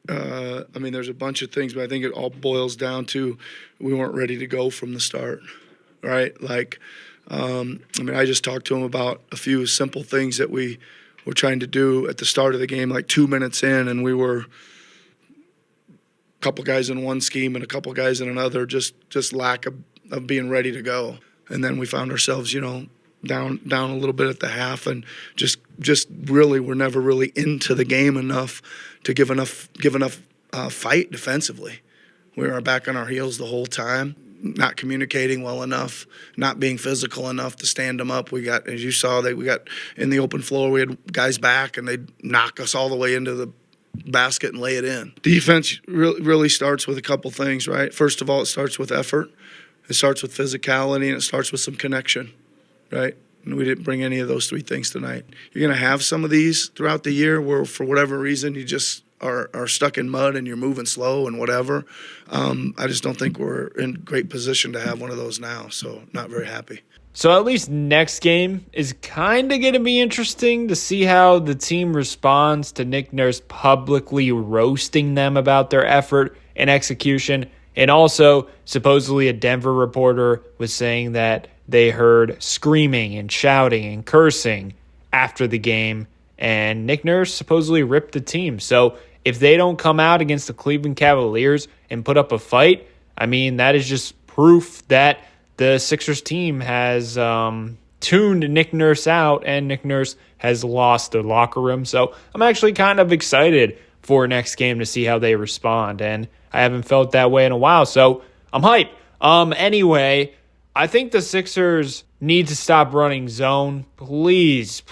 I mean, there's a bunch of things, but I think it all boils down to we weren't ready to go from the start, right? Like, I mean, I just talked to him about a few simple things that we were trying to do at the start of the game, like 2 minutes in, and we were a couple guys in one scheme and a couple guys in another, just lack of being ready to go. And then we found ourselves, down a little bit at the half, and just really we're never really into the game enough to give enough fight defensively. We were back on our heels the whole time, not communicating well enough, not being physical enough to stand them up. We got, as you saw, we got in the open floor. We had guys back, and they'd knock us all the way into the basket and lay it in. Defense really starts with a couple things, right? First of all, it starts with effort. It starts with physicality, and it starts with some connection, right? And we didn't bring any of those three things tonight. You're going to have some of these throughout the year where, for whatever reason, you just are stuck in mud and you're moving slow and whatever. I just don't think we're in great position to have one of those now, so not very happy. So at least next game is kind of going to be interesting to see how the team responds to Nick Nurse publicly roasting them about their effort and execution. And also, supposedly a Denver reporter was saying that they heard screaming and shouting and cursing after the game, and Nick Nurse supposedly ripped the team. So if they don't come out against the Cleveland Cavaliers and put up a fight, I mean, that is just proof that the Sixers team has tuned Nick Nurse out, and Nick Nurse has lost the locker room. So I'm actually kind of excited for next game to see how they respond, and I haven't felt that way in a while, so I'm hyped. Anyway, I think the Sixers need to stop running zone. Please.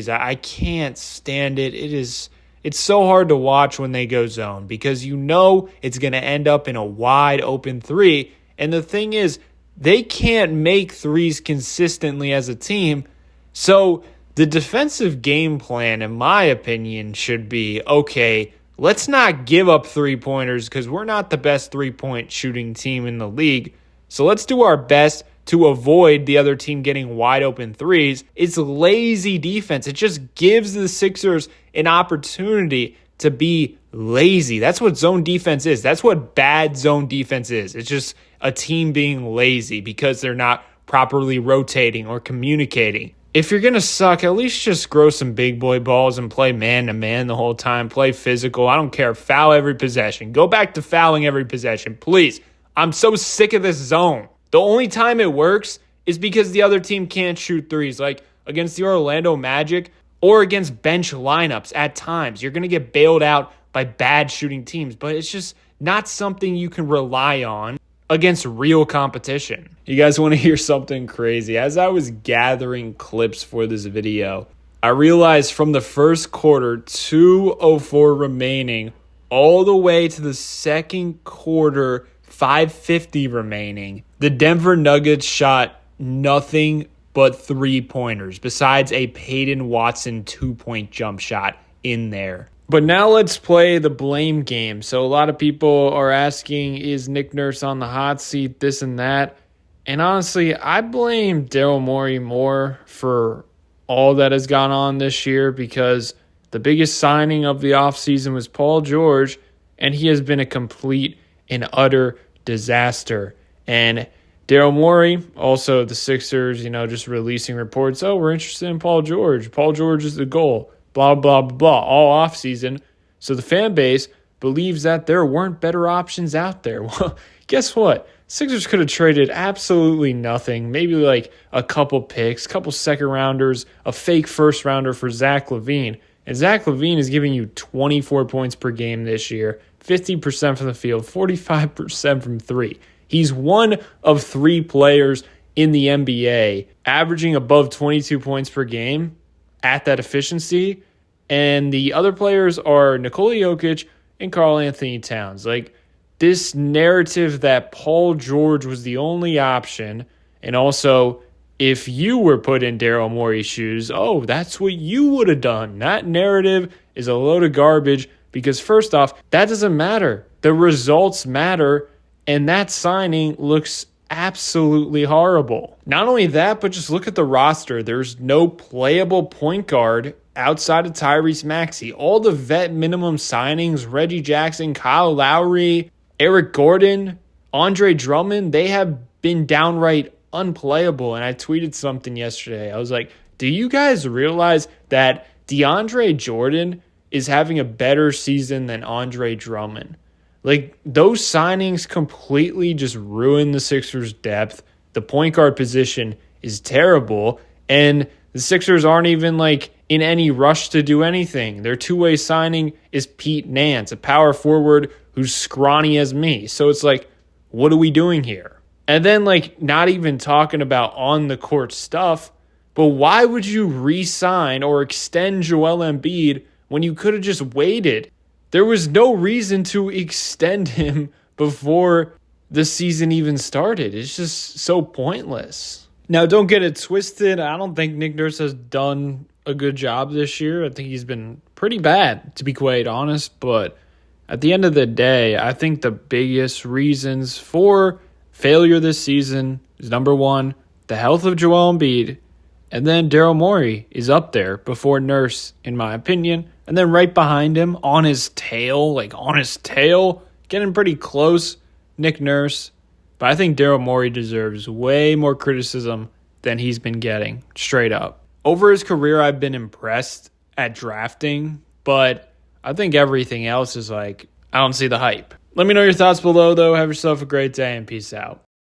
I can't stand it. It's so hard to watch when they go zone because it's going to end up in a wide open three. And the thing is, they can't make threes consistently as a team. So the defensive game plan, in my opinion, should be, okay, let's not give up three-pointers because we're not the best three-point shooting team in the league. So let's do our best to avoid the other team getting wide open threes. It's lazy defense. It just gives the Sixers an opportunity to be lazy. That's what zone defense is. That's what bad zone defense is. It's just a team being lazy because they're not properly rotating or communicating. If you're going to suck, at least just grow some big boy balls and play man-to-man the whole time. Play physical. I don't care. Foul every possession. Go back to fouling every possession, please. I'm so sick of this zone. The only time it works is because the other team can't shoot threes, like against the Orlando Magic or against bench lineups at times. You're going to get bailed out by bad shooting teams, but it's just not something you can rely on against real competition. You guys want to hear something crazy? As I was gathering clips for this video, I realized from the first quarter, 2:04 remaining, all the way to the second quarter, 5:50 remaining, the Denver Nuggets shot nothing but three-pointers besides a Peyton Watson 2-point jump shot in there. But now let's play the blame game. So a lot of people are asking, is Nick Nurse on the hot seat, this and that? And honestly, I blame Daryl Morey more for all that has gone on this year because the biggest signing of the offseason was Paul George, and he has been a complete and utter disaster. And Daryl Morey, also the Sixers, just releasing reports, we're interested in Paul George. Paul George is the goal, blah, blah, blah, blah, all offseason. So the fan base believes that there weren't better options out there. Well, guess what? Sixers could have traded absolutely nothing, maybe like a couple picks, couple second-rounders, a fake first-rounder for Zach LaVine. And Zach LaVine is giving you 24 points per game this year, 50% from the field, 45% from three. He's one of three players in the NBA averaging above 22 points per game at that efficiency. And the other players are Nikola Jokic and Karl Anthony Towns. Like, this narrative that Paul George was the only option, and also if you were put in Daryl Morey's shoes, that's what you would have done. That narrative is a load of garbage because, first off, that doesn't matter. The results matter, and that signing looks absolutely horrible. Not only that, but just look at the roster. There's no playable point guard outside of Tyrese Maxey. All the vet minimum signings, Reggie Jackson, Kyle Lowry, Eric Gordon, Andre Drummond, they have been downright unplayable. And I tweeted something yesterday. I was like, do you guys realize that DeAndre Jordan is having a better season than Andre Drummond? Like, those signings completely just ruin the Sixers' depth. The point guard position is terrible, and the Sixers aren't even, like, in any rush to do anything. Their two-way signing is Pete Nance, a power forward who's scrawny as me. So it's like, what are we doing here? And then, like, not even talking about on-the-court stuff, but why would you re-sign or extend Joel Embiid when you could have just waited? There was no reason to extend him before the season even started. It's just so pointless. Now, don't get it twisted. I don't think Nick Nurse has done a good job this year. I think he's been pretty bad, to be quite honest. But at the end of the day, I think the biggest reasons for failure this season is, number one, the health of Joel Embiid. And then Daryl Morey is up there before Nurse, in my opinion. And then right behind him, on his tail, getting pretty close, Nick Nurse. But I think Daryl Morey deserves way more criticism than he's been getting, straight up. Over his career, I've been impressed at drafting, but I think everything else is like, I don't see the hype. Let me know your thoughts below, though. Have yourself a great day, and peace out.